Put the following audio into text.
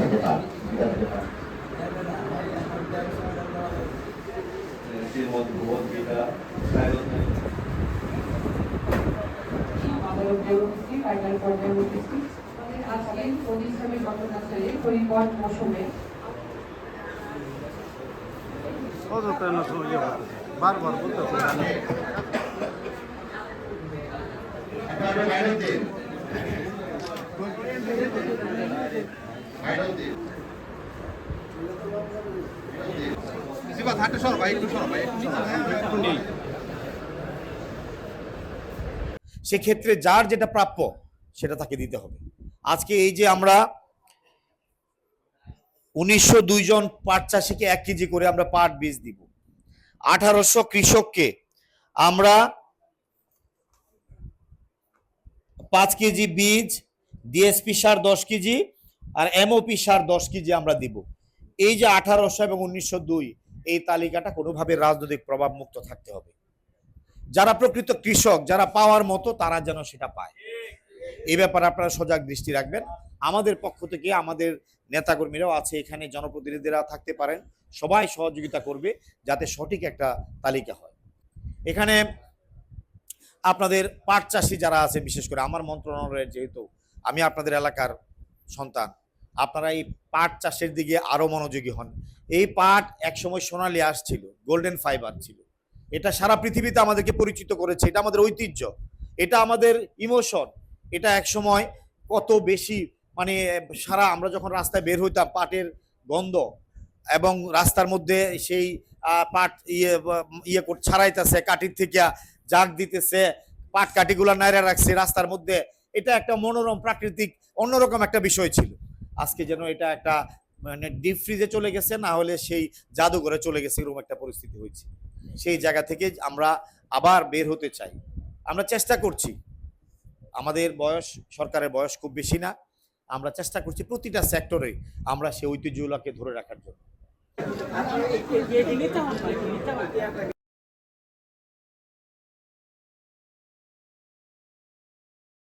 থেকে পান, গীতা থেকে পান। শ্রীমদ্ ভগবদ গীতা ফাইনাল পর্যায়ে উপস্থিত আজকে পরিশ্রমের ঘটনাস্থলে পরিপথ মৌসুমে বারবার বলতেছে সেক্ষেত্রে যার যেটা প্রাপ্য সেটা তাকে দিতে হবে। আজকে এই যে আমরা 1902 জন পাট চাষিকে 1 কেজি করে আমরা পাট বীজ দিব, 1800 কৃষককে আমরা 5 কেজি বীজ, ডিএসপি সার 10 কেজি আর এমওপি সার 10 কেজি আমরা দিব। এই যে 1800 এবং 1902 এই তালিকাটা কোনোভাবে রাজনৈতিক প্রভাব মুক্ত থাকতে হবে। যারা প্রকৃত কৃষক, যারা পাওয়ার মতো, তারা যেন সেটা পায়। এই ব্যাপারে আপনারা সজাগ দৃষ্টি রাখবেন। আমাদের পক্ষ থেকে আমাদের নেতাকর্মীরাও আছে এখানে, জনপ্রতিনিধিরা থাকতে পারেন, সবাই সহযোগিতা করবে যাতে সঠিক একটা তালিকা হয়। এখানে আপনাদের পাট চাষি যারা আছে, বিশেষ করে আমার মন্ত্রণালয়ের, যেহেতু আমি আপনাদের এলাকার সন্তান, আপনারা এই পাট চাষের দিকে আরো মনোযোগী হন। এই পাট একসময় সোনালী আঁশ ছিল, গোল্ডেন ফাইবার ছিল, এটা সারা পৃথিবীতে আমাদেরকে পরিচিত করেছে। এটা আমাদের ঐতিহ্য, এটা আমাদের ইমোশন। এটা একসময় কত বেশি, মানে সারা আমরা যখন রাস্তায় বের হইতাম, পাটের গন্ধ এবং রাস্তার মধ্যে সেই পাট ছাড়াইতেছে, কাঠির থেকে জাগ দিতেছে, পাট কাঠিগুলা নাইরা রাখছে রাস্তার মধ্যে, এটা একটা মনোরম প্রাকৃতিক অন্যরকম একটা বিষয় ছিল। আজকে যেন এটা একটা মানে ডিপ ফ্রিজে চলে গেছে, না হলে সেই জাদুঘরে চলে গেছে, এরকম একটা পরিস্থিতি হয়েছে। সেই জায়গা থেকে আমরা আবার বের হতে চাই, আমরা চেষ্টা করছি। আমাদের বয়স, সরকারের বয়স খুব বেশি না, আমরা চেষ্টা করছি প্রতিটা সেক্টরে আমরা সেই ঐতিহ্যগুলোকে ধরে রাখার জন্য।